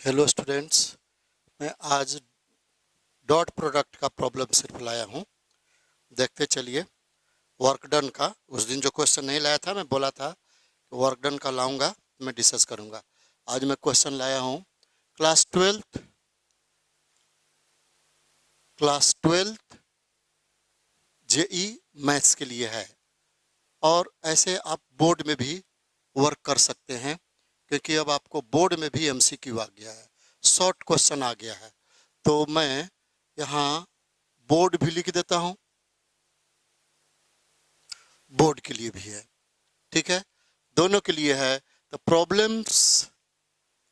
Hello students, मैं आज dot product का प्रॉब्लम सिर्फ लाया हूँ। देखते चलिए। वर्क डन का उस दिन जो क्वेश्चन नहीं लाया था, मैं बोला था कि वर्क डन का लाऊंगा, मैं डिस्कस करूंगा। आज मैं क्वेश्चन लाया हूँ क्लास ट्वेल्थ जेई मैथ्स के लिए है। और ऐसे आप बोर्ड में भी वर्क कर सकते हैं, क्योंकि अब आपको बोर्ड में भी एमसीक्यू आ गया है, शॉर्ट क्वेश्चन आ गया है। तो मैं यहाँ बोर्ड भी लिख देता हूँ, बोर्ड के लिए भी है, ठीक है, दोनों के लिए है। The problems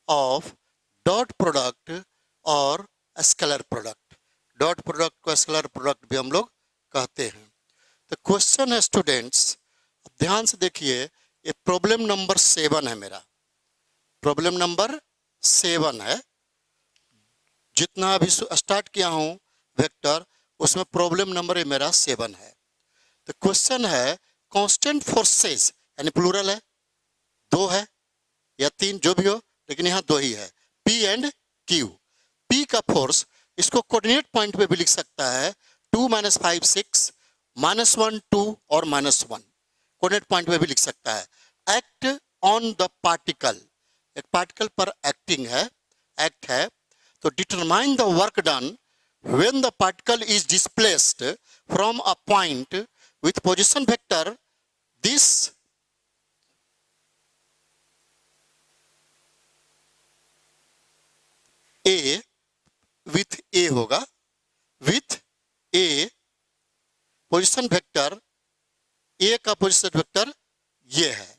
of dot product और स्केलर प्रोडक्ट। डॉट प्रोडक्ट को स्केलर प्रोडक्ट भी हम लोग कहते हैं। तो क्वेश्चन है स्टूडेंट्स, ध्यान से देखिए, ये प्रॉब्लम नंबर 7 है मेरा। प्रॉब्लम नंबर 7 है। जितना अभी स्टार्ट किया हूँ वेक्टर, उसमें प्रॉब्लम नंबर ये मेरा 7 है। तो क्वेश्चन है कांस्टेंट फोर्सेस, यानी प्लूरल है, 2 है या 3 जो भी हो, लेकिन यहाँ 2 ही है, P एंड Q। P का फोर्स इसको कोऑर्डिनेट पॉइंट पे भी लिख सकता है, 2 - 5 6 -1 2 और -1 कोऑर्डिनेट पॉइंट पे भी लिख सकता है। एक्ट ऑन द पार्टिकल, एक पार्टिकल पर एक्टिंग है, एक्ट है। तो determine the work done when the particle is displaced from a point with position vector this a with a होगा, with a position vector, a का position vector ये है,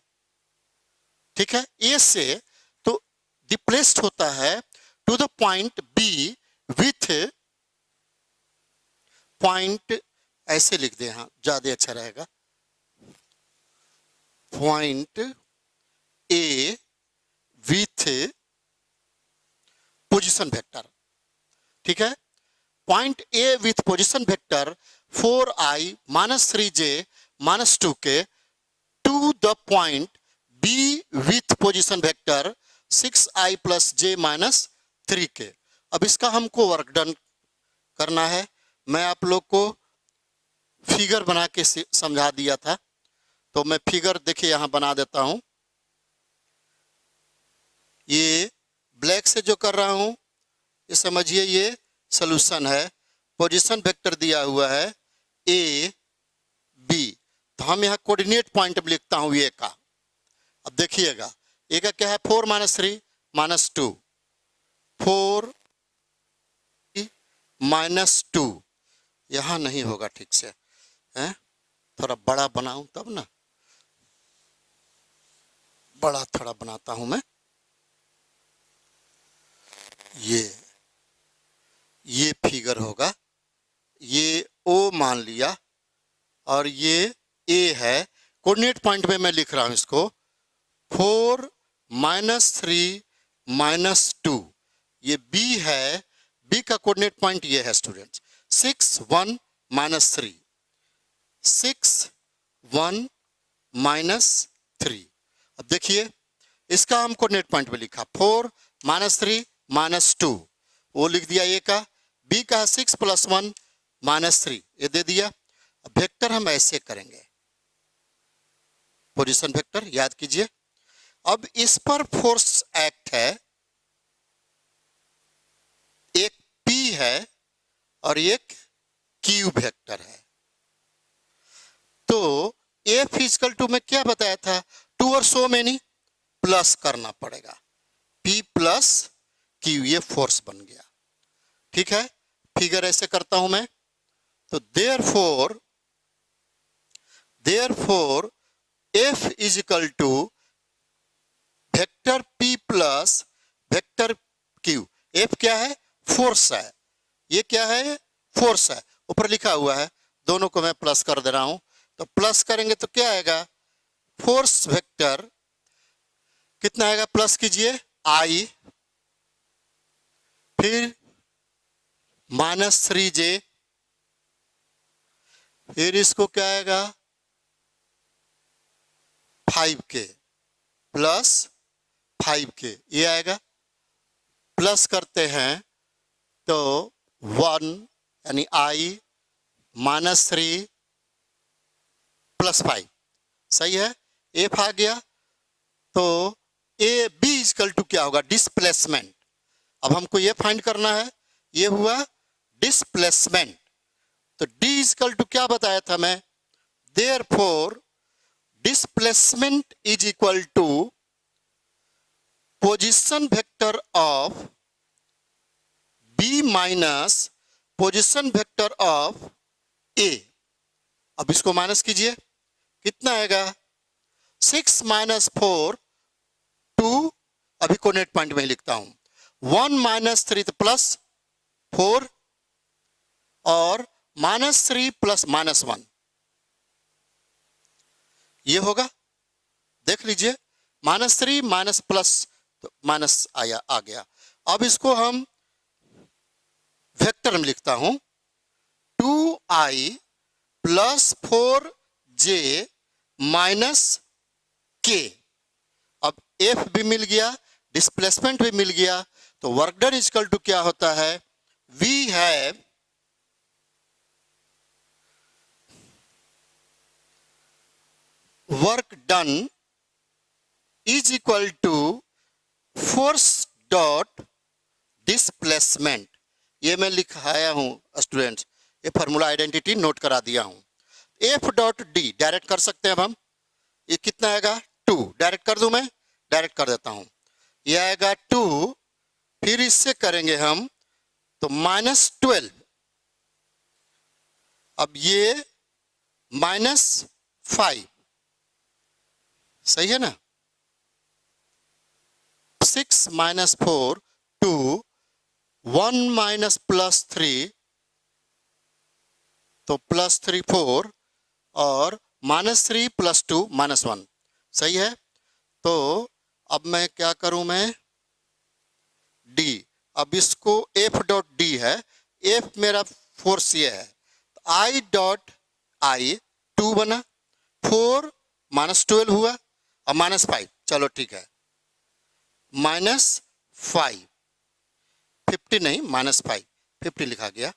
ठीक है। a से तो डिप्लेस्ड होता है to the point b with point, ऐसे लिख दे, हाँ ज्यादा अच्छा रहेगा, point a with position vector, ठीक है। Point A with position vector 4i - 3j - 2k to the point B with position vector 6i + j - 3k। अब इसका हमको वर्क डन करना है। मैं आप लोग को फिगर बना के समझा दिया था, तो मैं फिगर देखिए यहाँ बना देता हूँ। ये ब्लैक से जो कर रहा हूँ, ये समझिए ये सॉल्यूशन है। पोजीशन वेक्टर दिया हुआ है ए बी, तो हम यहाँ कोऑर्डिनेट पॉइंट में लिखता हूँ ए का। अब देखिएगा, ए का क्या है, 4 - 3 - 2, 4 - 2, यहाँ नहीं होगा ठीक से, है थोड़ा बड़ा बनाऊं तब ना, बड़ा थोड़ा बनाता हूं मैं। ये फिगर होगा, ये ओ मान लिया और ये ए है। कोऑर्डिनेट पॉइंट में मैं लिख रहा हूं इसको 4 - 3 - 2, ये बी है। बी का कोऑर्डिनेट पॉइंट ये है स्टूडेंट्स, 6 1 - 3, 6 1 - 3। अब देखिए, इसका हम कोऑर्डिनेट पॉइंट में लिखा 4 - 3 - 2, वो लिख दिया ए का। बी का 6 + 1 - 3, ये दे दिया। अब वेक्टर हम ऐसे करेंगे, पोजीशन वेक्टर याद कीजिए। अब इस पर फोर्स एक्ट है, एक P है और एक Q वेक्टर है। तो ए फिजिकल टू में क्या बताया था, 2 और सो मेनी प्लस करना पड़ेगा, P + Q, ये फोर्स बन गया, ठीक है। फिगर ऐसे करता हूं मैं, तो therefore F = vector P + vector Q। F क्या है, फोर्स है, ये क्या है, फोर्स है, ऊपर लिखा हुआ है, दोनों को मैं प्लस कर दे रहा हूं। तो प्लस करेंगे तो क्या आएगा, फोर्स वेक्टर कितना आएगा, प्लस कीजिए I, फिर -3j, फिर इसको क्या आएगा 5k + 5k, ये आएगा प्लस करते हैं तो 1 यानी I -3 +5 सही है। एफ आ गया तो ए बी इक्वल टू क्या होगा, डिस्प्लेसमेंट। अब हमको ये फाइंड करना है, ये हुआ डिस्प्लेसमेंट। तो डी इक्वल टू क्या बताया था मैं, therefore displacement is equal to position vector of B minus position vector of A. अब इसको माइनस कीजिए, कितना आएगा 6 - 4 2, अभी कोऑर्डिनेट पॉइंट में लिखता हूं 1 - 3 तो +4 और -3 + -1 ये होगा, देख लीजिए -3 माइनस प्लस तो माइनस आया आ गया। अब इसको हम वेक्टर में लिखता हूं 2i + 4j - k। अब एफ भी मिल गया, डिस्प्लेसमेंट भी मिल गया, तो वर्क डन इक्वल टू क्या होता है, we have work done is equal to force dot displacement. ये मैं लिखाया हूं स्टूडेंट्स, ये फार्मूला आइडेंटिटी नोट करा दिया हूं। एफ डॉट डी डायरेक्ट कर सकते हैं अब हम, ये कितना आएगा 2, डायरेक्ट कर दूं मैं, डायरेक्ट कर देता हूं, ये आएगा 2, फिर इससे करेंगे हम तो -12, अब ये -5 सही है ना, 6 - 4 2 1 +3 तो +3 4 और -3 + 2 -1 सही है। तो अब मैं क्या करूं, मैं डी, अब इसको एफ डॉट डी है, एफ मेरा फोर्स ये है, आई डॉट आई 2 बना, 4 -12 हुआ और -5, चलो ठीक है -5 50 नहीं -5 50 लिखा गया।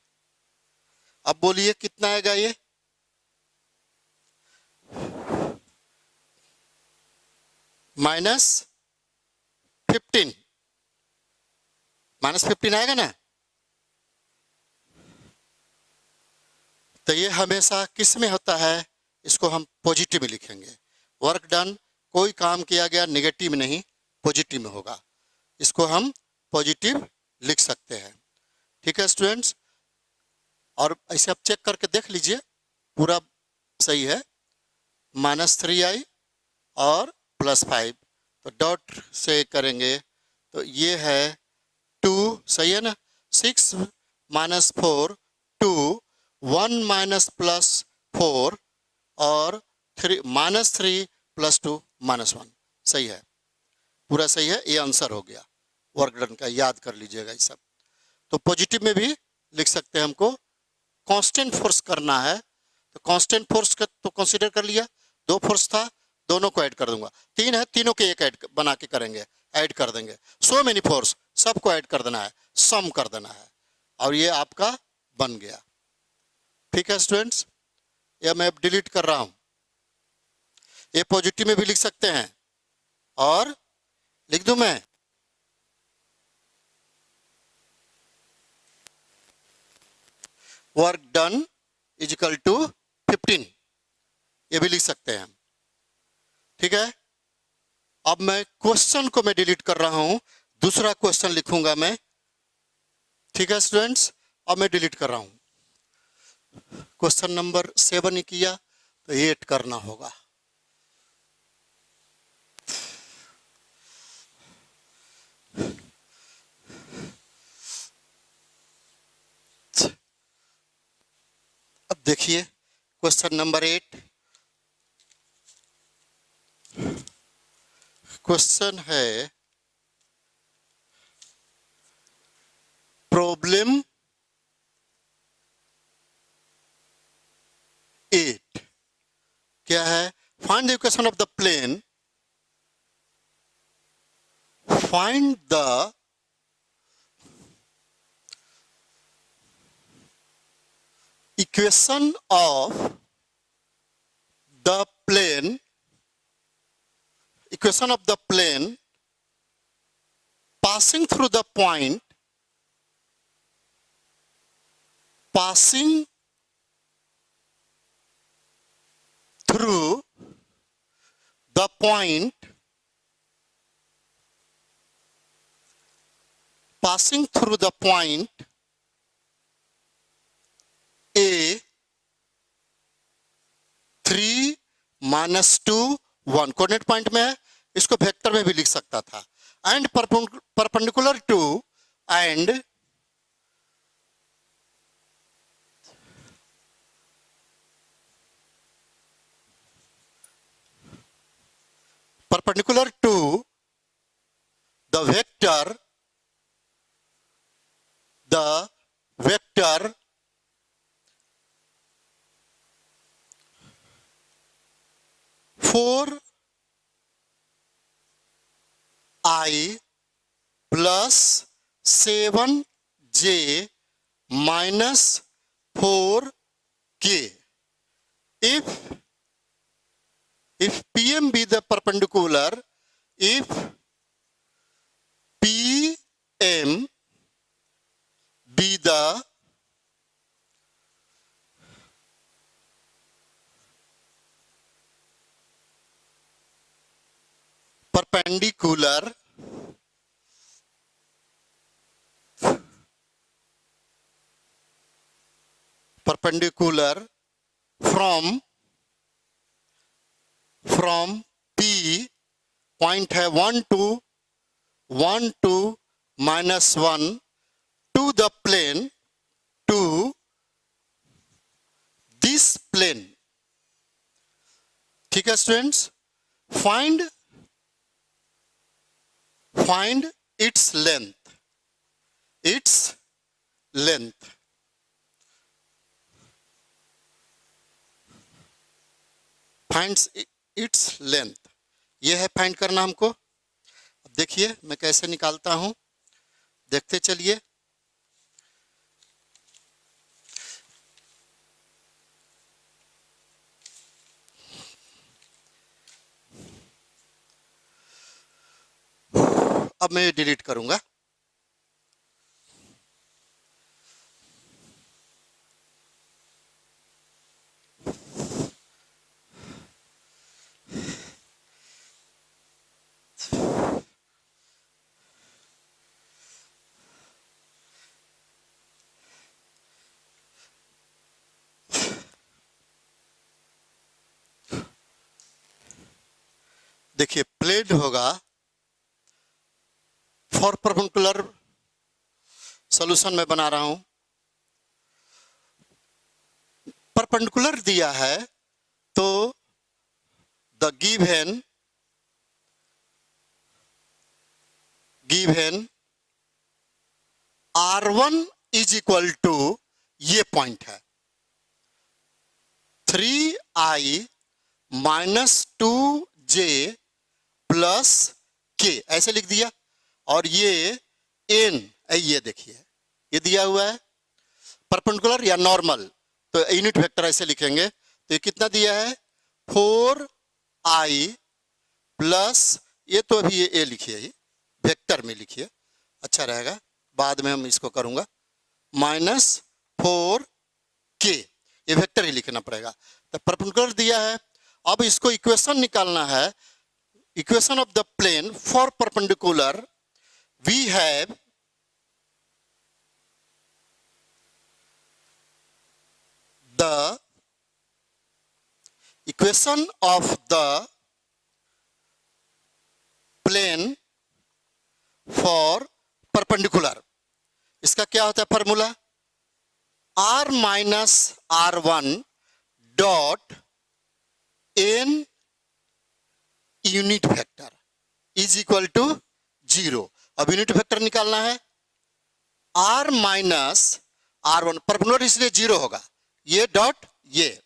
अब बोलिए कितना आएगा ये, -15 -15 आएगा ना। तो ये हमेशा किस में होता है, इसको हम पॉजिटिव में लिखेंगे। वर्क डन, कोई काम किया गया नेगेटिव में नहीं, पॉजिटिव में होगा, इसको हम पॉजिटिव लिख सकते हैं। ठीक है स्टूडेंट्स, और ऐसे आप चेक करके देख लीजिए पूरा सही है, -3i और +5, तो डॉट से करेंगे तो ये है 2 सही है ना, 6 - 4 2 1 +4 और 3 -3 + 2 -1 सही है, पूरा सही है, ये आंसर हो गया वर्क डन का, याद कर लीजिएगा ये सब। तो पॉजिटिव में भी लिख सकते हैं, हमको कांस्टेंट फोर्स करना है तो कांस्टेंट फोर्स का तो कंसीडर कर लिया, 2 फोर्स था, दोनों को ऐड कर दूंगा, 3 है, तीनों के एक ऐड बना के करेंगे, ऐड कर देंगे, सो मेनी फोर्स सबको ऐड कर देना है, सम कर देना है, और ये आपका बन गया। ठीक है स्टूडेंट्स, ये मैं डिलीट कर रहा हूं, ये पॉजिटिव में भी लिख सकते हैं, और लिख दूं मैं work done is equal to 15, ये भी लिख सकते हैं। ठीक है, अब मैं क्वेश्चन को मैं डिलीट कर रहा हूं, दूसरा क्वेश्चन लिखूंगा मैं। ठीक है स्टूडेंट्स, अब मैं डिलीट कर रहा हूं, क्वेश्चन नंबर 7 किया तो 8 करना होगा। अब देखिए क्वेश्चन नंबर 8, क्वेश्चन है प्रॉब्लम 8, क्या है, find the equation of the plane, find the equation of the plane, equation of the plane passing through the point, passing through the point, passing through the point A 3 minus 2 1 coordinate point में है, इसको vector में भी लिख सकता था, and perpendicular to and perpendicular to the vector 4i plus 7j minus 4k. If PM be the perpendicular, if PM be the perpendicular from P point है 1 2 minus 1 to the plane, to this plane. ठीक है students, find its length, finds its length, ये है find करना हमको। अब देखिए मैं कैसे निकालता हूं, देखते चलिए। अब मैं डिलीट करूंगा। देखिए प्लेन होगा, फॉर परपेंडिकुलर सॉल्यूशन में बना रहा हूं। परपेंडिकुलर दिया है तो the given R1 is equal to, ये पॉइंट है 3i minus 2j plus k, ऐसे लिख दिया। और ये n, ये देखिए ये दिया हुआ है परपेंडिकुलर या नॉर्मल, तो यूनिट वेक्टर ऐसे लिखेंगे। तो ये कितना दिया है 4i प्लस, ये तो अभी ये a लिखिए, ये वेक्टर में लिखिए, अच्छा रहेगा, बाद में हम इसको करूंगा, माइनस 4k, ये वेक्टर ही लिखना पड़ेगा। तो परपेंडिकुलर दिया है, अब इसको इक्वेशन निकालना है। Equation of the plane for perpendicular, we have the equation of the plane for perpendicular, इसका क्या होता है formula, r minus r1 dot n unit vector is equal to 0। अब यूनिट वेक्टर निकालना है, r माइनस r1, परपेंडिकुलर इसलिए 0 होगा, ये डॉट ये।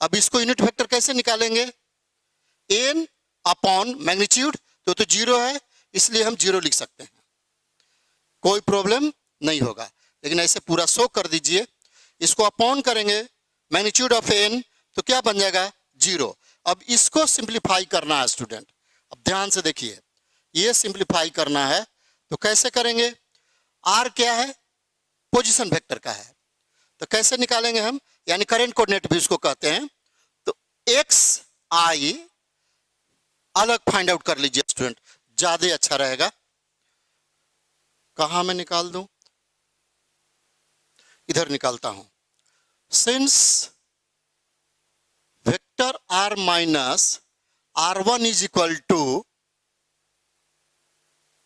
अब इसको यूनिट वेक्टर कैसे निकालेंगे, n अपॉन मैग्नीट्यूड, तो 0 है इसलिए हम 0 लिख सकते हैं, कोई प्रॉब्लम नहीं होगा। लेकिन ऐसे पूरा शो कर दीजिए, इसको अपॉन करेंगे मैग्नीट्यूड ऑफ एन तो क्या बन जाएगा 0। अब इसको सिंप्लीफाई करना है स्टूडेंट, अब ध्यान से देखिए, ये सिंप्लीफाई करना है तो कैसे करेंगे, आर क्या है पोजीशन वेक्टर का है, तो कैसे निकालेंगे हम, यानी करंट कोऑर्डिनेट भी उसको कहते हैं। तो एक्स आई अलग फाइंड आउट कर लीजिए स्टूडेंट, ज्यादा अच्छा रहेगा। कहां मैं निकाल दूं, इधर निकालता हूं। Since vector R minus r1 is equal to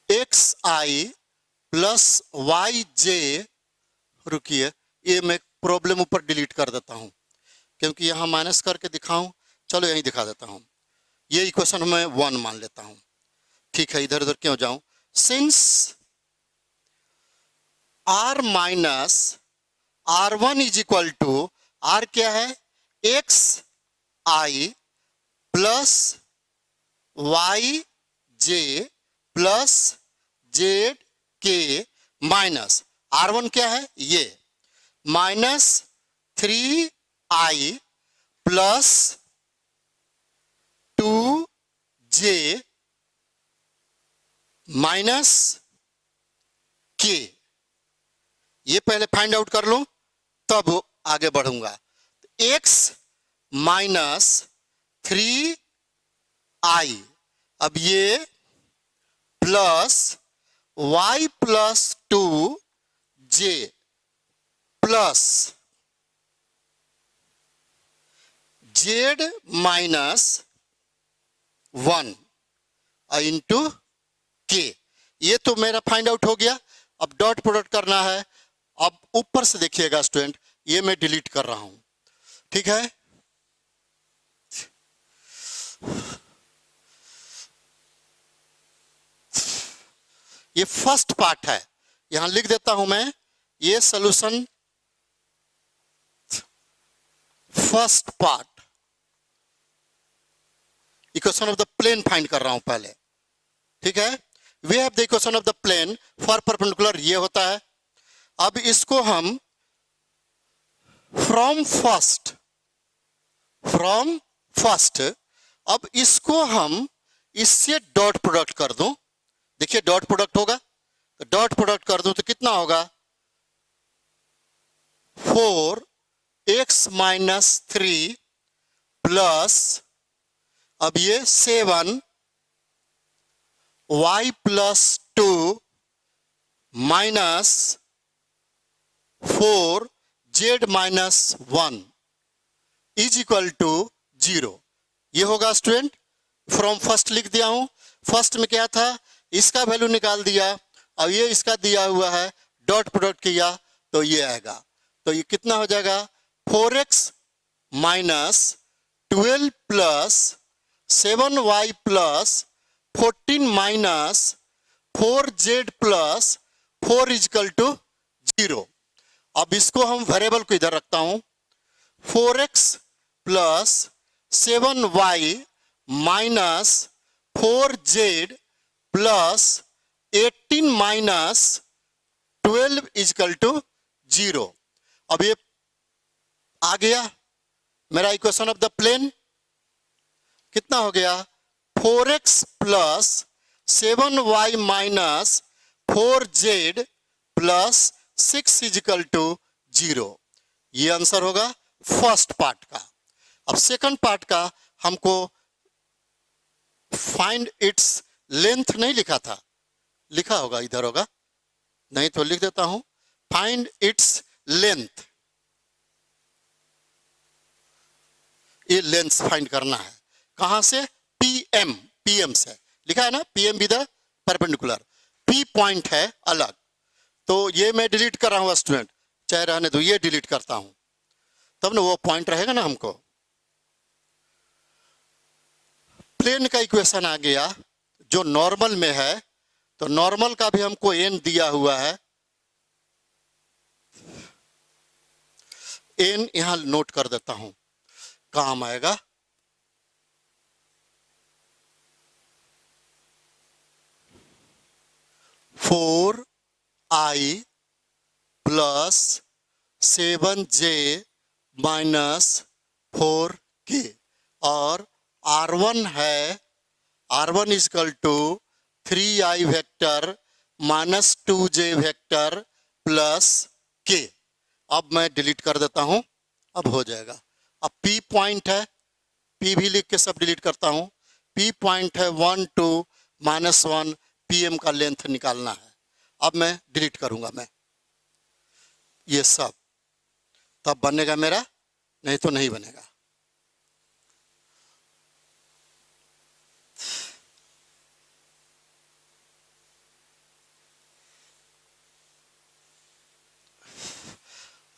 X I plus Y J, रुकिए ये मैं प्रॉब्लम ऊपर डिलीट कर देता हूं क्योंकि यहां माइनस करके दिखाऊं, चलो यहीं दिखा देता हूं, ये इक्वेशन मैं 1 मान लेता हूं, ठीक है इधर उधर क्यों जाऊं। Since r minus r1 is equal to, r क्या है X I plus Y J plus Z K minus r1 क्या है ये minus 3i plus 2j minus के, ये पहले फाइंड आउट कर लूं तब आगे बढ़ूंगा। x माइनस 3i, अब ये plus y plus 2j plus z minus 1 into के, ये तो मेरा फाइंड आउट हो गया। अब डॉट प्रोडक्ट करना है, अब ऊपर से देखिएगा स्टूडेंट, ये मैं डिलीट कर रहा हूं, ठीक है। ये फर्स्ट पार्ट है, यहां लिख देता हूं मैं, ये solution first part, equation of the plane find कर रहा हूं पहले, ठीक है। We have the equation of the plane for perpendicular, ये होता है। अब इसको हम फ्रॉम फर्स्ट, अब इसको हम इससे डॉट प्रोडक्ट कर दूं, देखिए डॉट प्रोडक्ट होगा, तो डॉट प्रोडक्ट कर दूं तो कितना होगा 4x माइनस 3 प्लस, अब ये 7y plus 2 minus 4z minus 1 is equal to 0, ये होगा स्टूडेंट। फ्रॉम फर्स्ट लिख दिया हूं, फर्स्ट में क्या था इसका वैल्यू निकाल दिया, अब ये इसका दिया हुआ है, डॉट प्रोडक्ट किया तो ये आएगा, तो ये कितना हो जाएगा 4x minus 12 plus 7y plus 14 minus 4z plus 4 is equal to 0। अब इसको हम वेरिएबल को इधर रखता हूं, 4x plus 7y minus 4z plus 18 minus 12 is equal to 0। अब ये आ गया मेरा इक्वेशन ऑफ द प्लेन, कितना हो गया 4x plus 7y minus 4z plus 6 is equal to 0, ये आंसर होगा फर्स्ट पार्ट का। अब सेकंड पार्ट का हमको फाइंड इट्स लेंथ नहीं लिखा था, लिखा होगा इधर होगा, नहीं तो लिख देता हूं, फाइंड इट्स लेंथ, ये लेंथ फाइंड करना है, कहां से पीएम से लिखा है ना, PM with perpendicular, P point है अलग, तो ये मैं डिलीट कर रहा हूं स्टूडेंट, चाहे रहने दो, ये डिलीट करता हूं तब ना वो पॉइंट रहेगा ना हमको। प्लेन का इक्वेशन आ गया जो नॉर्मल में है, तो नॉर्मल का भी हमको एन दिया हुआ है, एन यहां नोट कर देता हूं, काम आएगा, फोर आई प्लस 7j माइनस 4k और R1 है, R1 is equal to 3i vector minus 2j vector plus k। अब मैं डिलीट कर देता हूं, अब हो जाएगा। अब P पॉइंट है, P भी लिख के सब डिलीट करता हूं। P पॉइंट है 1 2 -1 PM का लेंथ निकालना है। अब मैं डिलीट करूंगा मैं ये सब, तब बनेगा मेरा, नहीं तो नहीं बनेगा।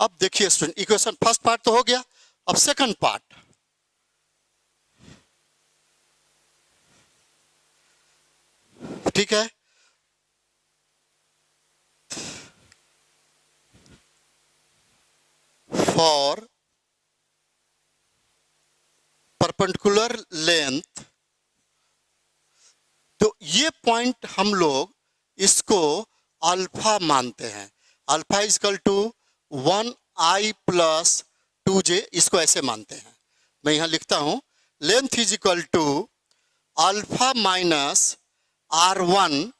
अब देखिए स्टूडेंट, इक्वेशन फर्स्ट पार्ट तो हो गया, अब सेकंड पार्ट। ठीक है, फॉर परपेंडिकुलर लेंथ, तो ये पॉइंट हम लोग इसको अल्फा मानते हैं। Alpha is equal to 1i plus 2j, इसको ऐसे मानते हैं। मैं यहां लिखता हूं, length is equal to alpha minus R1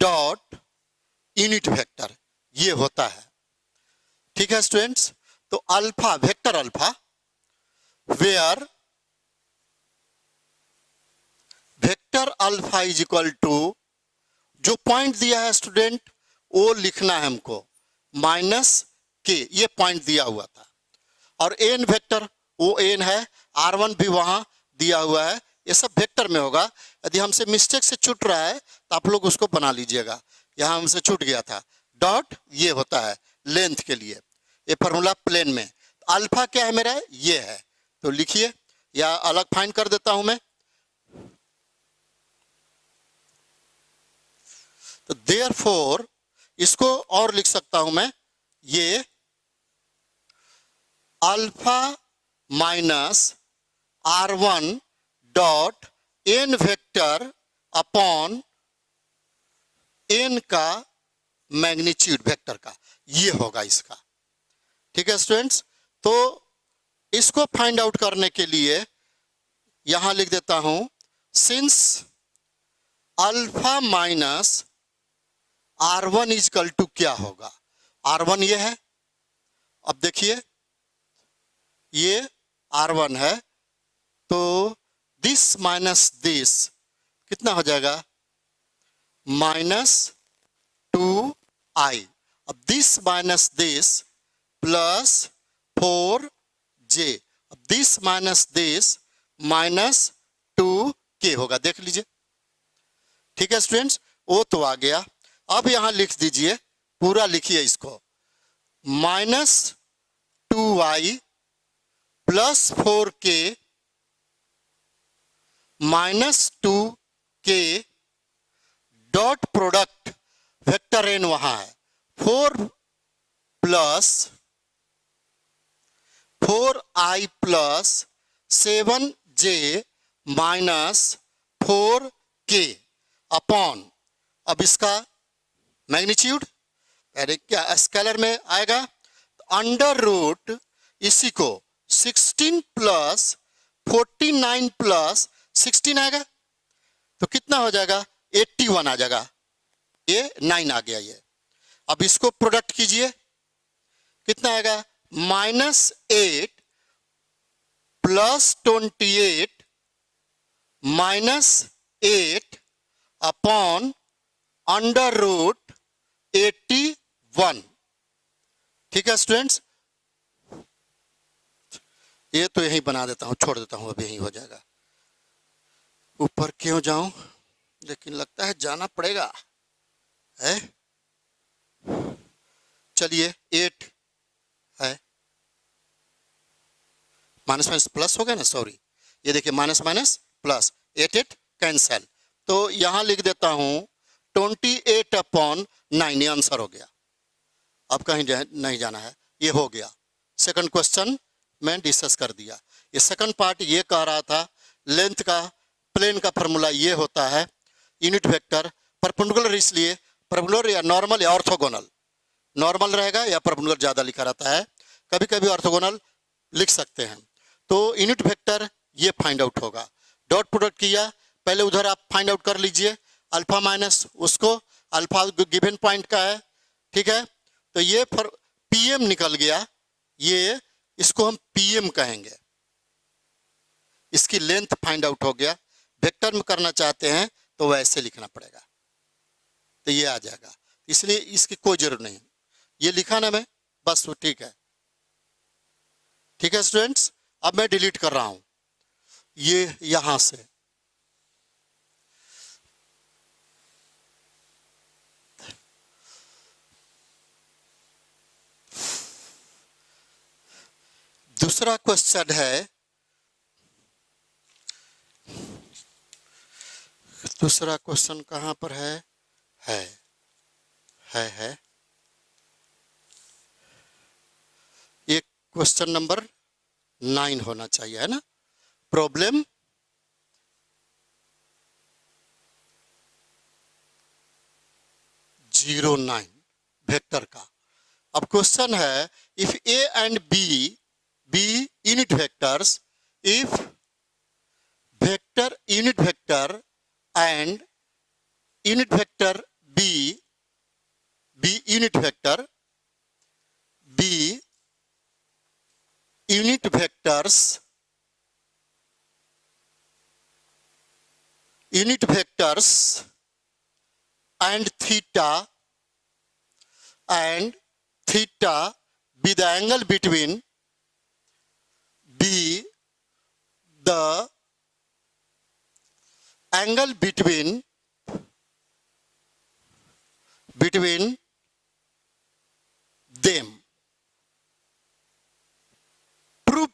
dot unit vector, ये होता है। ठीक है स्टूडेंट्स, तो alpha vector alpha where vector alpha is equal to, जो पॉइंट दिया है स्टूडेंट वो लिखना है हमको, माइनस के, ये पॉइंट दिया हुआ था। और एन वेक्टर वो एन है, R1 भी वहां दिया हुआ है, ये सब वेक्टर में होगा। यदि हमसे मिस्टेक से छूट रहा है तो आप लोग उसको बना लीजिएगा, यहां हमसे छूट गया था। डॉट ये होता है लेंथ के लिए, ये फॉर्मूला प्लेन में। अल्फा क्या है मेरा, ये है, तो लिखिए, या अलग फाइंड कर देता हूं मैं। तो देयरफॉर इसको और लिख सकता हूं मैं, ये alpha minus R1 dot n vector upon n का मैग्नीट्यूड वेक्टर का, ये होगा इसका। ठीक है स्टूडेंट्स, तो इसको फाइंड आउट करने के लिए यहां लिख देता हूं, since alpha minus R1 is equal to क्या होगा, R1 ये है। अब देखिए ये R1 है, तो दिस माइनस दिस कितना हो जाएगा, -2i। अब this minus this plus 4j, अब दिस माइनस दिस -2k होगा, देख लीजिए। ठीक है स्टूडेंट्स, वो तो आ गया। अब यहां लिख दीजिए, पूरा लिखिए इसको, -2i plus 4k -2k dot product vector n वहां है, 4 plus 4i plus 7j minus 4k upon, अब इसका मैग्नीट्यूड, अरे क्या स्केलर में आएगा, अंडर रूट इसी को 16 प्लस 49 प्लस 16 आएगा, तो कितना हो जाएगा, 81 आ जाएगा, ये 9 आ गया ये। अब इसको प्रोडक्ट कीजिए, कितना आएगा, -8 प्लस 28 -8 अपॉन अंडर रूट 81। ठीक है स्टूडेंट्स, ये तो यही बना देता हूं, छोड़ देता हूं, अब यही हो जाएगा। ऊपर क्यों जाऊं, लेकिन लगता है जाना पड़ेगा है। चलिए 8 है, माइनस माइनस प्लस हो गया ना, सॉरी, ये देखिए माइनस माइनस प्लस, 8 कैंसल, तो यहां लिख देता हूं 28 अपॉन 9, ये आंसर हो गया। अब कहीं नहीं जाना है, ये हो गया। सेकंड क्वेश्चन मैं डिस्कस कर दिया। ये सेकंड पार्ट ये कह रहा था, लेंथ का प्लेन का फॉर्मूला ये होता है, यूनिट वेक्टर परपेंडिकुलर, इसलिए परपेंडिकुलर या नॉर्मल या ऑर्थोगोनल, नॉर्मल रहेगा या परपेंडिकुलर ज़्यादा लिखा रहता है, कभी कभी ऑर्थोगोनल लिख सकते हैं। तो यूनिट वेक्टर ये फाइंड आउट होगा। डॉट प्रोडक्ट किया, पहले उधर आप फाइंड आउट कर लीजिए, अल्फा माइनस उसको, अल्फा गिवन पॉइंट का है, ठीक है। तो ये फॉर पीएम निकल गया, ये इसको हम पीएम कहेंगे, इसकी लेंथ फाइंड आउट हो गया। वेक्टर में करना चाहते हैं तो वैसे लिखना पड़ेगा, तो ये आ जाएगा, इसलिए इसकी कोई जरूरत नहीं, ये लिखा ना मैं, बस वो ठीक है। ठीक है स्टूडेंट्स, अब मैं डिलीट कर रहा हूं ये यहां से। दूसरा क्वेश्चन है, दूसरा क्वेश्चन कहां पर है, है ये क्वेश्चन नंबर 9 होना चाहिए, है ना। प्रॉब्लम जीरो 9 वेक्टर का। अब क्वेश्चन है, if a and b unit vectors, if vector unit vector and unit vector b unit vector, b unit vectors, unit vectors and theta be the angle between between them. Prove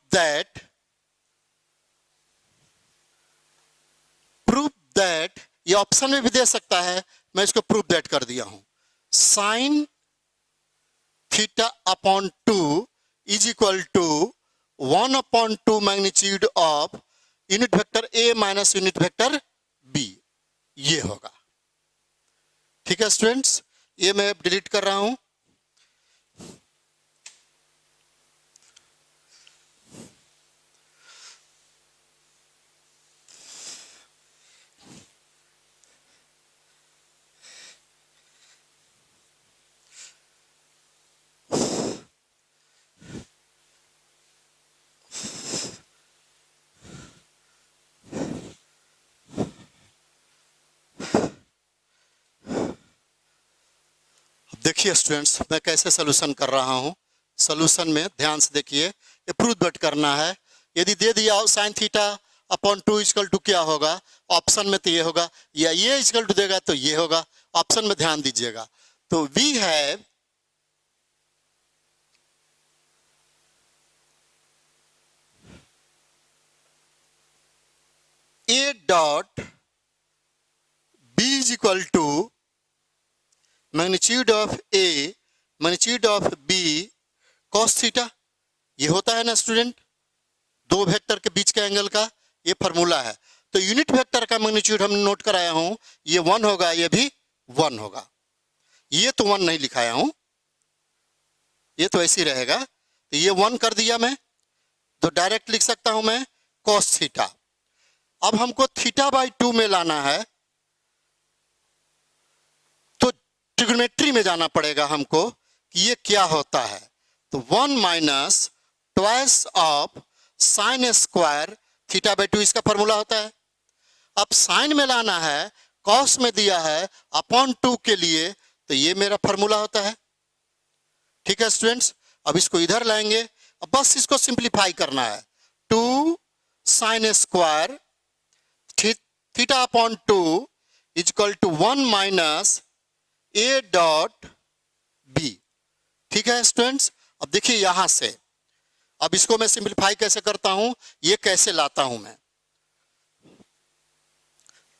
that ये option में भी दे सकता है, मैं इसको prove that कर दिया हूं। Sine theta upon 2 is equal to 1/2 magnitude of unit vector a minus unit vector b, ये होगा। ठीक है स्टूडेंट्स, ये मैं डिलीट कर रहा हूं। देखिए स्टूडेंट्स, मैं कैसे सोल्यूशन कर रहा हूं। सोल्यूशन में ध्यान से देखिए, ये प्रूव दैट करना है। यदि दे दिया sine theta upon 2 equal to क्या होगा, ऑप्शन में तो ये होगा, या ये इक्वल टू देगा तो ये होगा, ऑप्शन में ध्यान दीजिएगा। तो we have a dot b is equal to magnitude of a magnitude of b cos theta, ये होता है ना स्टूडेंट, दो वेक्टर के बीच के एंगल का ये फार्मूला है। तो यूनिट वेक्टर का मैग्नीट्यूड हमने नोट कराया हूं, ये 1 होगा, ये भी 1 होगा, ये तो 1 नहीं लिखाया हूं, ये तो ऐसे ही रहेगा। तो ये 1 कर दिया मैं, तो डायरेक्ट लिख सकता हूं मैं कॉस थीटा। अब हमको थीटा बाई 2 में लाना है, तो ट्रिग्नोमेट्री में जाना पड़ेगा हमको कि ये क्या होता है। तो 1 minus twice of sine square theta by 2 इसका फॉर्मूला होता है। अब साइन में लाना है, कॉस में दिया है अपॉन 2 के लिए, तो ये मेरा फॉर्मूला होता है। ठीक है स्टूडेंट्स, अब इसको इधर लाएंगे, अब बस इसको सिंप्लीफाई करना है। 2 sine square theta upon 2 is equal to 1 minus a dot b. ठीक है स्टूडेंट्स, अब देखिए यहां से, अब इसको मैं सिंप्लीफाई कैसे करता हूं, ये कैसे लाता हूं मैं।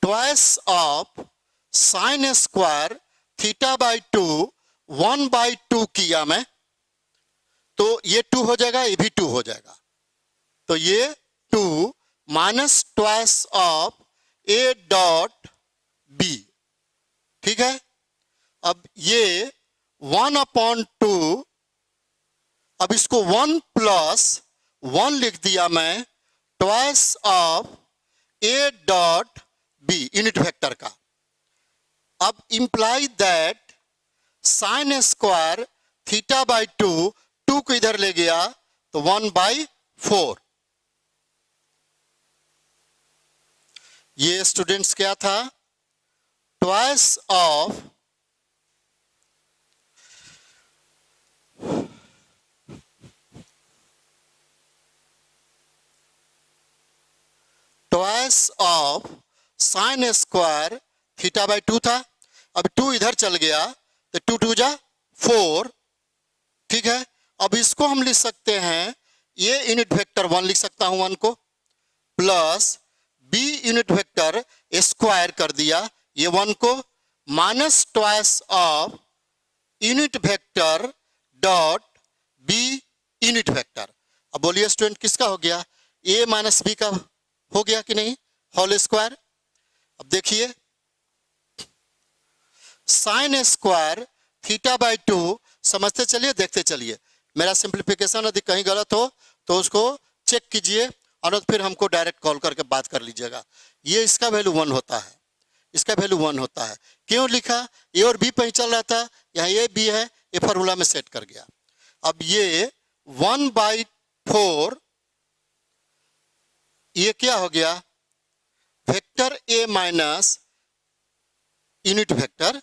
Twice of sine square theta by 2 1/2 किया मैं, तो ये 2 हो जाएगा, ये भी 2 हो जाएगा। तो ये 2 minus twice of a dot b. ठीक है, अब ये 1/2, अब इसको 1 + 1 लिख दिया मैं, twice of a dot b unit vector का। अब imply that sine square theta by 2, 2 को इधर ले गया तो 1/4। ये स्टूडेंट्स क्या था, twice of sine square theta by 2 था। अब 2 इधर चल गया तो 2 2 जा 4, ठीक है। अब इसको हम लिख सकते हैं, ये यूनिट वेक्टर 1 लिख सकता हूं 1 को, plus b unit vector square कर दिया ये 1 को, minus twice of unit vector dot b unit vector. अब बोलिए स्टूडेंट किसका हो गया, ए माइनस बी का हो गया कि नहीं, होल स्क्वायर। अब देखिए साइन स्क्वायर थीटा बाई 2, समझते चलिए देखते चलिए, मेरा सिंप्लीफिकेशन यदि कहीं गलत हो तो उसको चेक कीजिए और फिर हमको डायरेक्ट कॉल करके बात कर लीजिएगा। ये इसका वैल्यू 1 होता है, इसका वैल्यू 1 होता है। क्यों लिखा, ए और बी पे ही चल रहा था, यहाँ ए बी है, ये फार्मूला में सेट कर गया। अब ये 1/4 ये क्या हो गया, vector a minus unit vector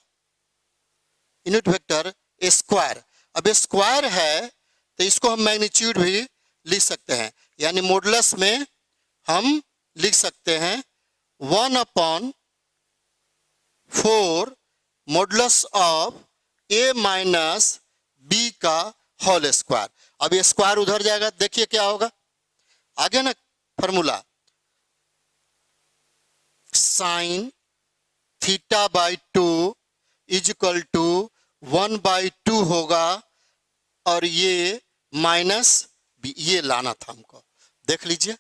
square. अब स्क्वायर है तो इसको हम मैग्नीट्यूड भी लिख सकते हैं, यानी मॉडुलस में हम लिख सकते हैं 1/4 modulus of a minus b का होल स्क्वायर। अब ये स्क्वायर उधर जाएगा, देखिए क्या होगा आगे ना formula, sine theta by 2 is equal to 1/2 होगा, और ये माइनस बी, ये लाना था हमको, देख लीजिए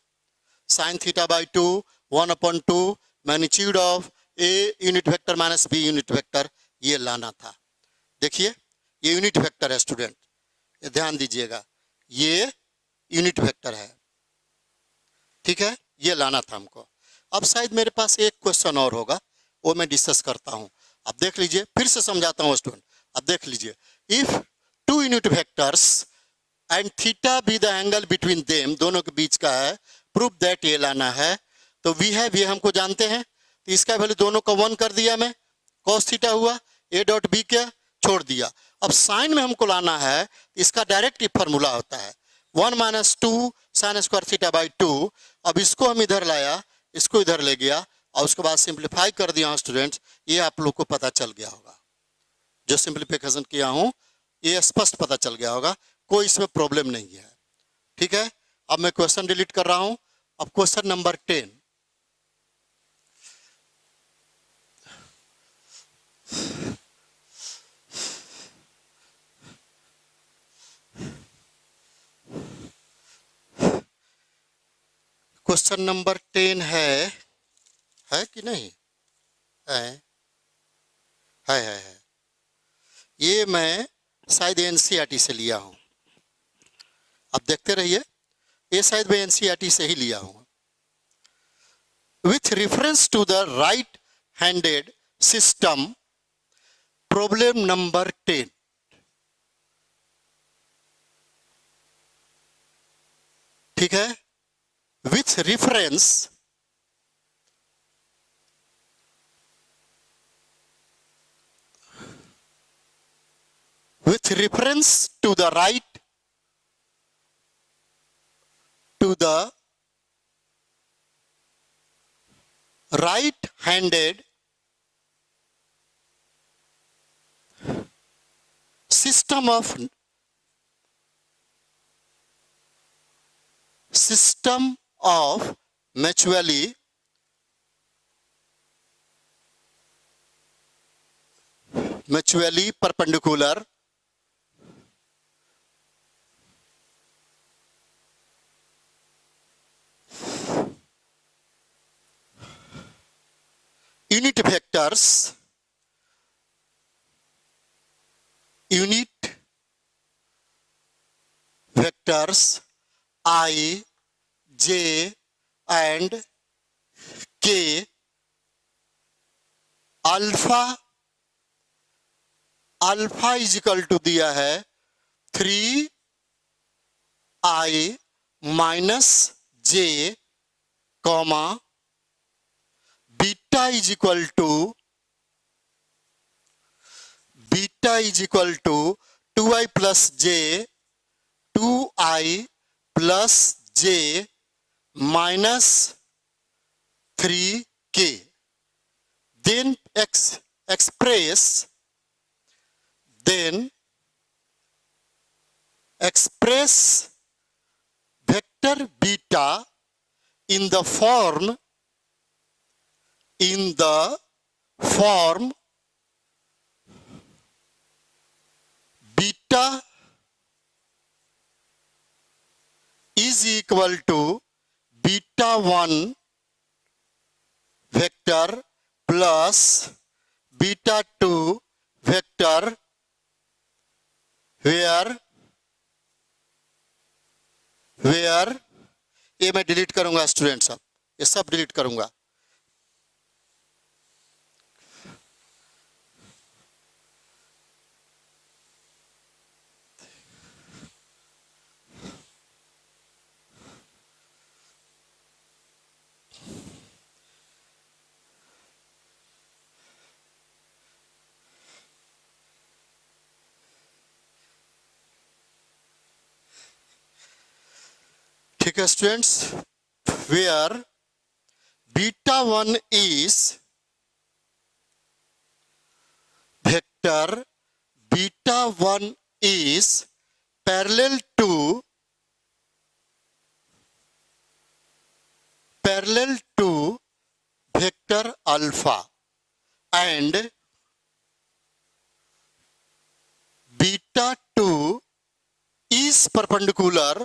sine theta by 2 1/2 magnitude of a unit vector minus b unit vector, ये लाना था। देखिए ये यूनिट वेक्टर है स्टूडेंट, ये ध्यान दीजिएगा, ये यूनिट वेक्टर है, ठीक है, ये लाना था हमको। अब शायद मेरे पास एक क्वेश्चन और होगा, वो मैं डिस्कस करता हूं। अब देख लीजिए, फिर से समझाता हूं स्टूडेंट। अब देख लीजिए, if 2 unit vectors and theta be the angle between them, दोनों के बीच का है, प्रूफ दैट ये लाना है। तो वी है, ये हमको जानते हैं, तो इसका वैल्यू दोनों का 1 कर दिया मैं, cos थीटा हुआ, ए डॉट बी क्या छोड़ दिया। अब साइन में हमको लाना है, इसका डायरेक्ट ही फॉर्मूला होता है 1 - 2 साइन स्क्वायर थीटा बाई 2। अब इसको हम इधर लाया, इसको इधर ले गया, और उसके बाद सिंप्लीफाई कर दिया स्टूडेंट्स, ये आप लोग को पता चल गया होगा, जो सिंप्लीफिकेशन किया हूं ये स्पष्ट पता चल गया होगा, कोई इसमें प्रॉब्लम नहीं है, ठीक है। अब मैं क्वेश्चन डिलीट कर रहा हूं। अब क्वेश्चन नंबर 10, क्वेश्चन नंबर 10 है कि नहीं है, है। ये मैं शायद एनसीईआरटी से लिया हूं, अब देखते रहिए, ये शायद मैं एनसीईआरटी से ही लिया हूं। With reference to the right handed system, problem number 10, ठीक है, with reference to the right-handed system of mutually perpendicular unit vectors unit vectors I, J and K, alpha is equal to दिया है 3i minus j, comma beta is equal to 2i plus j, 2i plus j minus 3k. Then express vector beta in the form beta is equal to beta 1 vector plus beta 2 vector, where ये मैं delete करूंगा students, अब ये सब delete करूंगा. ठीक है students, where beta 1 is vector beta 1 is parallel to vector alpha and beta 2 is perpendicular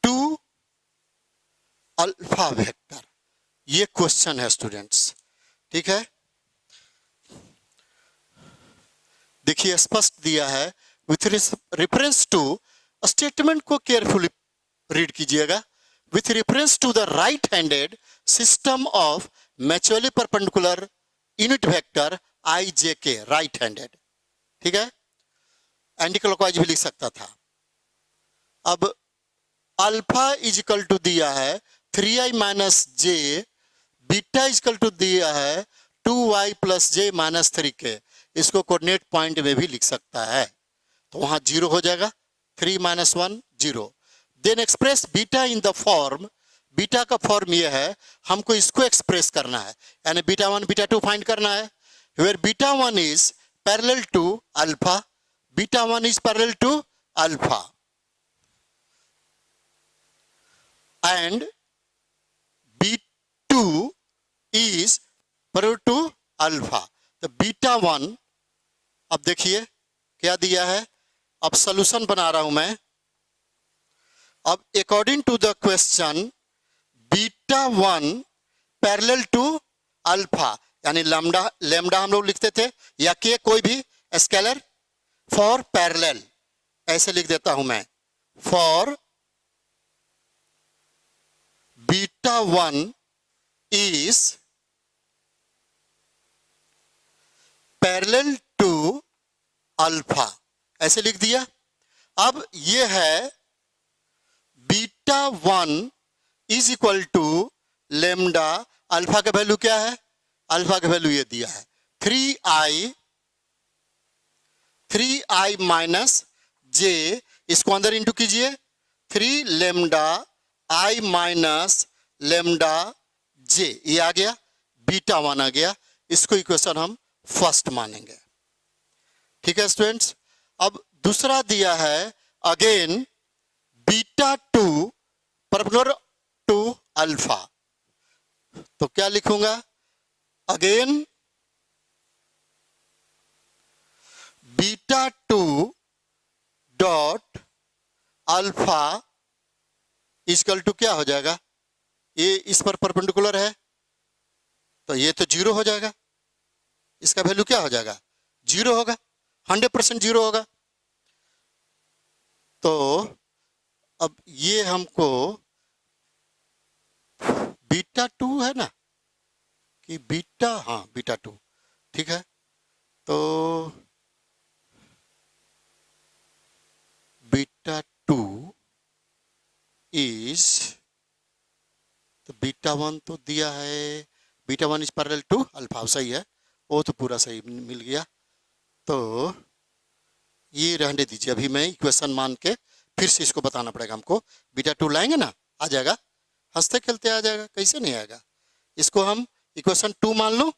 to alpha vector. ये क्वेश्चन है स्टूडेंट्स, ठीक है. देखिए स्पष्ट दिया है. विथ रेफरेंस टू, स्टेटमेंट को केयरफुली रीड कीजिएगा. With reference to the right handed system of mutually perpendicular unit vector I J K, right handed, ठीक है. एंटी क्लॉकवाइज भी लिख सकता था. अब अल्फा इज इक्वल टू दिया है 3i minus j, beta is equal to दिया है 2y प्लस जे माइनस 3k. इसको कोऑर्डिनेट पॉइंट में भी लिख सकता है, तो वहां 0 हो जाएगा. 3 minus 1 0. Then express beta in the form, beta का फॉर्म ये है, हमको इसको एक्सप्रेस करना है, यानी बीटा 1 बीटा 2 फाइंड करना है. Where beta 1 is parallel to alpha, beta 1 is parallel to alpha and B2 is parallel to alpha. तो बीटा 1, अब देखिए क्या दिया है. अब सॉल्यूशन बना रहा हूं मैं. अब according to the question beta 1 parallel to alpha, यानी लैम्डा हम लोग लिखते थे, या के कोई भी स्केलर फॉर पैरेलल, ऐसे लिख देता हूं मैं. For beta 1 is parallel to alpha, ऐसे लिख दिया. अब ये है beta 1 is equal to lambda. Alpha का वैल्यू क्या है? अल्फा का वैल्यू ये दिया है 3i माइनस जे. इसको अंदर इंटू कीजिए. 3 लेमडा i माइनस लेमडा जे, ये आ गया. बीटा 1 आ गया. इसको इक्वेशन हम फर्स्ट मानेंगे, ठीक है स्टूडेंट्स. अब दूसरा दिया है again beta 2 perpendicular to alpha. तो क्या लिखूंगा? Again beta 2 dot alpha equal to क्या हो जाएगा, ये इस पर परपेंडिकुलर है तो ये तो जीरो हो जाएगा, इसका वैल्यू क्या हो जाएगा, जीरो होगा, 100% जीरो होगा। तो अब ये हमको बीटा 2 है ना कि बीटा, हाँ बीटा 2, ठीक है। तो बीटा 2 इज, तो बीटा 1 तो दिया है, beta 1 is parallel to alpha, सही है, वो तो पूरा सही मिल गया। तो ये रहने दीजिए, अभी मैं इक्वेशन मान के फिर से इसको बताना पड़ेगा हमको। बीटा 2 लाएंगे ना, आ जाएगा, हंसते खेलते आ जाएगा, कैसे नहीं आएगा। इसको हम इक्वेशन 2 मान लो।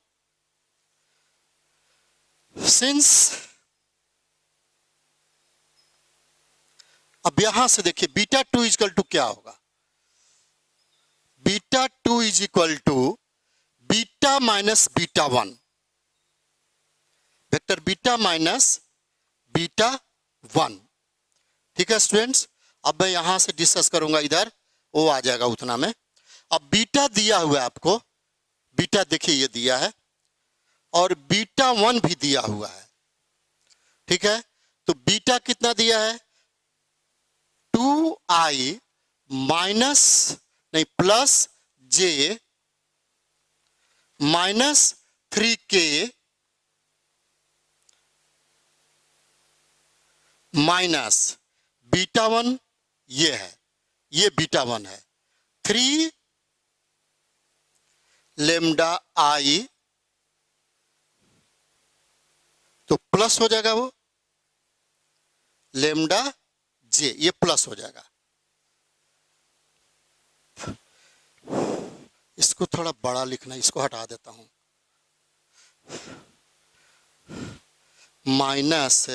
सिंस, अब यहां से देखिए बीटा 2 इक्वल टू क्या होगा, beta 2 is equal to beta minus beta 1, vector beta minus beta 1, ठीक है स्टूडेंट्स। अब मैं यहां से डिस्कस करूंगा, इधर वो आ जाएगा उतना में। अब बीटा दिया हुआ है आपको, बीटा देखिए ये दिया है, और बीटा 1 भी दिया हुआ है, ठीक है। तो बीटा कितना दिया है, 2i माइनस नहीं plus j minus 3k minus beta 1, ये है, ये बीटा 1 है, 3 लेमडा आई, तो प्लस हो जाएगा वो लेमडा जे, ये प्लस हो जाएगा। इसको थोड़ा बड़ा लिखना, इसको हटा देता हूं, माइनस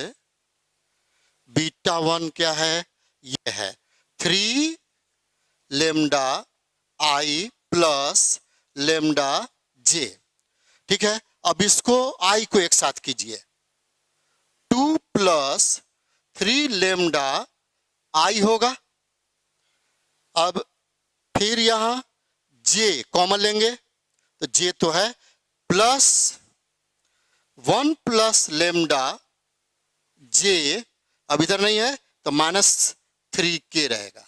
बीटा 1 क्या है, ये है 3 लेमडा आई प्लस लेमडा जे, ठीक है। अब इसको आई को एक साथ कीजिए, 2 प्लस 3 लेमडा आई होगा। अब फिर यहां जे कॉमन लेंगे, तो जे तो है प्लस 1 प्लस लेमडा जे, अब इधर नहीं है तो माइनस 3k रहेगा,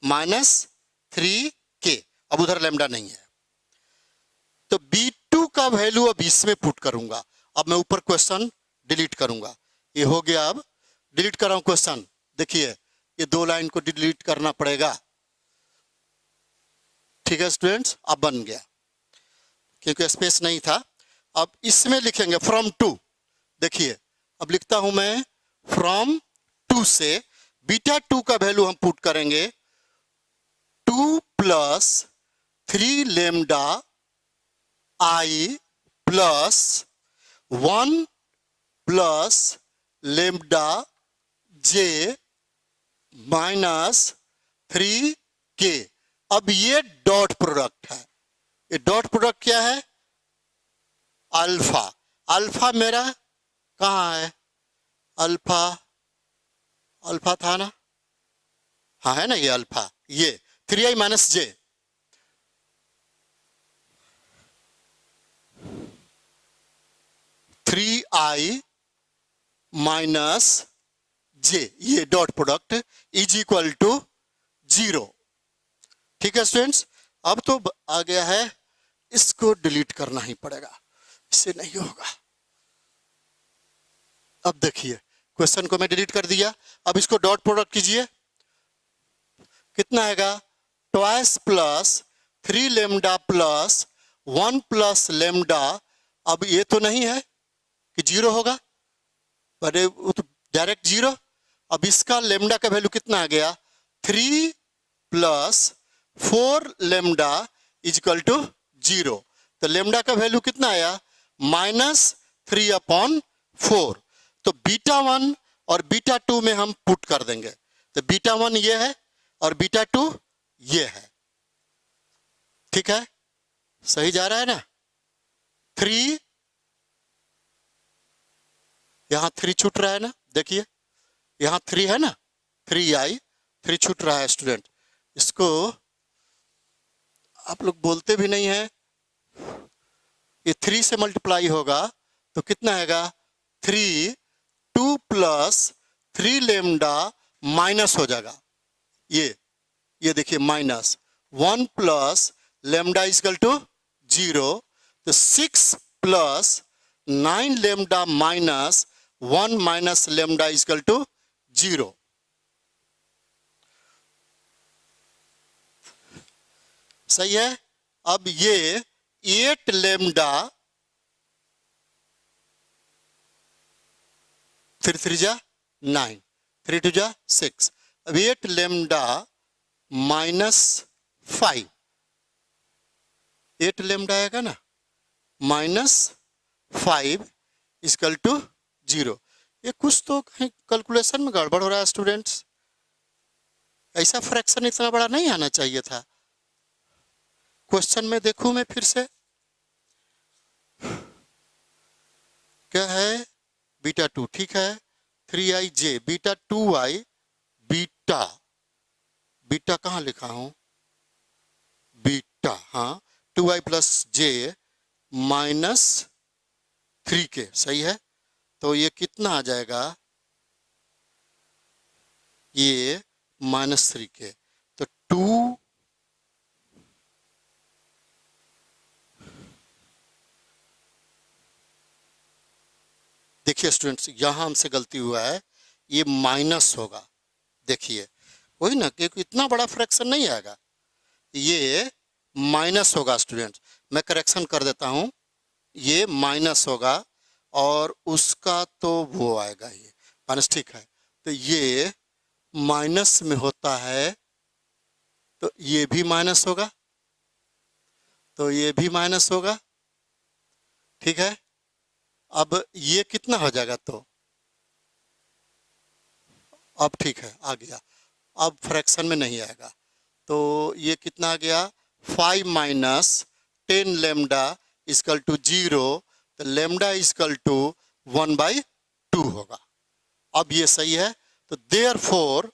माइनस 3k, अब उधर लेमडा नहीं है। तो B2 का वैल्यू अब इसमें पुट करूंगा। अब मैं ऊपर क्वेश्चन डिलीट करूंगा, ये हो गया, अब डिलीट कर रहा हूं क्वेश्चन, देखिए ये 2 लाइन को डिलीट करना पड़ेगा, ठीक है स्टूडेंट्स। अब बन गया क्योंकि स्पेस नहीं था। अब इसमें लिखेंगे फ्रॉम 2, देखिए अब लिखता हूं मैं फ्रॉम 2 से बीटा 2 का वैल्यू हम पुट करेंगे 2 plus 3 lambda I plus 1 plus lambda J minus 3k। अब ये डॉट प्रोडक्ट है, ये डॉट प्रोडक्ट क्या है, अल्फा, अल्फा मेरा कहाँ है, अल्फा, अल्फा था ना, हाँ है ना ये अल्फा, ये 3i minus j, three i minus j, ये dot product is equal to 0, ठीक है स्टूडेंट्स। अब तो आ गया है, इसको डिलीट करना ही पड़ेगा, इससे नहीं होगा। अब देखिए क्वेश्चन को मैं डिलीट कर दिया, अब इसको डॉट प्रोडक्ट कीजिए, कितना आएगा, twice plus 3 lambda plus 1 plus lambda, अब ये तो नहीं है कि 0 होगा, अरे वो तो डायरेक्ट 0। अब इसका लेमडा का वैल्यू कितना आ गया, 3 plus 4 lambda is equal to 0, तो लेमडा का वैल्यू कितना आया, -3/4। तो बीटा 1 और बीटा 2 में हम पुट कर देंगे, तो बीटा 1 ये है और बीटा 2 ये है, ठीक है, सही जा रहा है ना। 3 यहां 3 छूट रहा है ना, देखिए यहां 3 है ना, 3i, 3 छूट रहा है स्टूडेंट, इसको आप लोग बोलते भी नहीं हैं। ये 3 से मल्टीप्लाई होगा तो कितना आएगा 3, 2 प्लस 3 लेमडा माइनस हो जाएगा। ये देखिए minus 1 plus lambda is equal to 0, तो 6 plus 9 lambda minus 1 minus lambda is equal to 0। सही है। अब ये 8 लेमडा 3 3 जा 9, 3 2 जा 6, अब 8 लेमडा माइनस 5, 8 लेमडा आएगा ना माइनस 5 इजकल टू 0। ये कुछ तो कहीं कैलकुलेशन में गड़बड़ हो रहा है स्टूडेंट्स। ऐसा फ्रैक्शन इतना बड़ा नहीं आना चाहिए था। क्वेश्चन में देखूं मैं फिर से, क्या है बीटा 2, ठीक है 3i j beta 2i, beta beta कहाँ लिखा हूं, बीटा हाँ 2i plus j minus 3k, सही है। तो ये कितना आ जाएगा, ये माइनस 3k, तो 2 देखिए स्टूडेंट्स यहां हमसे गलती हुआ है, ये माइनस होगा। देखिए वही ना, क्योंकि इतना बड़ा फ्रैक्शन नहीं आएगा, ये माइनस होगा स्टूडेंट्स। मैं करेक्शन कर देता हूं, ये माइनस होगा और उसका तो वो आएगा ये माइनस, ठीक है। तो ये माइनस में होता है तो ये भी माइनस होगा, तो ये भी माइनस होगा, ठीक है। अब ये कितना हो जाएगा, तो अब ठीक है आ गया, अब फ्रैक्शन में नहीं आएगा। तो ये कितना आ गया 5 माइनस 10 लेमडा इजकल टू 0, तो लेमडा इजकल टू 1/2 होगा। अब ये सही है। तो देयरफॉर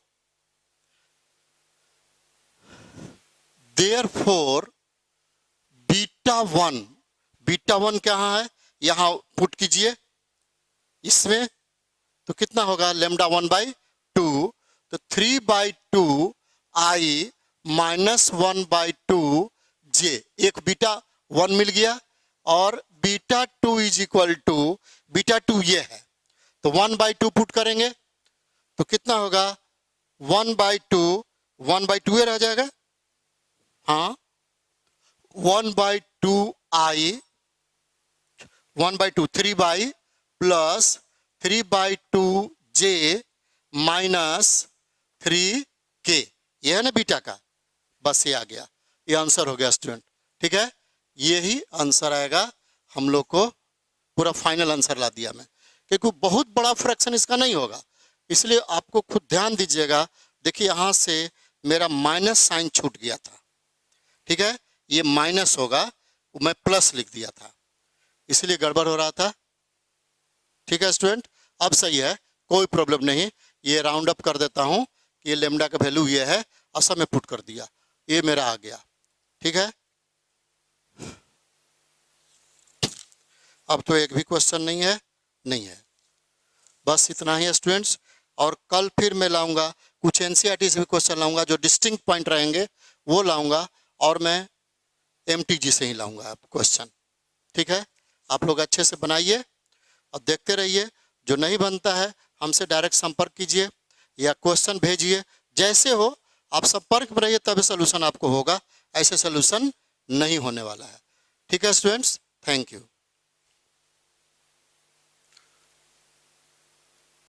बीटा 1 कहाँ है, यहाँ पुट कीजिए इसमें, तो कितना होगा लेमडा 1/2, तो 3/2 i माइनस 1/2 j, एक बीटा 1 मिल गया और beta 2 is equal to beta 2 ये है, तो 1/2 पुट करेंगे तो कितना होगा 1/2 ये रह जाएगा, हाँ 1/2 i 1/2 3 plus 3/2 j minus 3k, ये है ना बीटा का, बस ये आ गया, ये आंसर हो गया स्टूडेंट, ठीक है। यही आंसर आएगा हम लोग को, पूरा फाइनल आंसर ला दिया मैं, क्योंकि बहुत बड़ा फ्रैक्शन इसका नहीं होगा, इसलिए आपको खुद ध्यान दीजिएगा। देखिए यहाँ से मेरा माइनस साइन छूट गया था, ठीक है, ये माइनस होगा, मैं प्लस लिख दिया था, इसलिए गड़बड़ हो रहा था, ठीक है स्टूडेंट। अब सही है, कोई प्रॉब्लम नहीं, ये राउंड अप कर देता हूँ, ये लेमडा का वैल्यू ये है, असल में पुट कर दिया, ये मेरा आ गया, ठीक है। अब तो एक भी क्वेश्चन नहीं है, बस इतना ही है स्टूडेंट्स। और कल फिर मैं लाऊंगा कुछ एनसीईआरटी से भी क्वेश्चन लाऊंगा, जो डिस्टिंक्ट पॉइंट रहेंगे वो लाऊंगा, और मैं एमटीजी से ही लाऊंगा आप क्वेश्चन, ठीक है। आप लोग अच्छे से बनाइए और देखते रहिए, जो नहीं बनता है हमसे डायरेक्ट संपर्क कीजिए या क्वेश्चन भेजिए, जैसे हो आप संपर्क में रहिए, तभी सोल्यूशन आपको होगा, ऐसे सोल्यूशन नहीं होने वाला है, ठीक है स्टूडेंट्स। Thank you.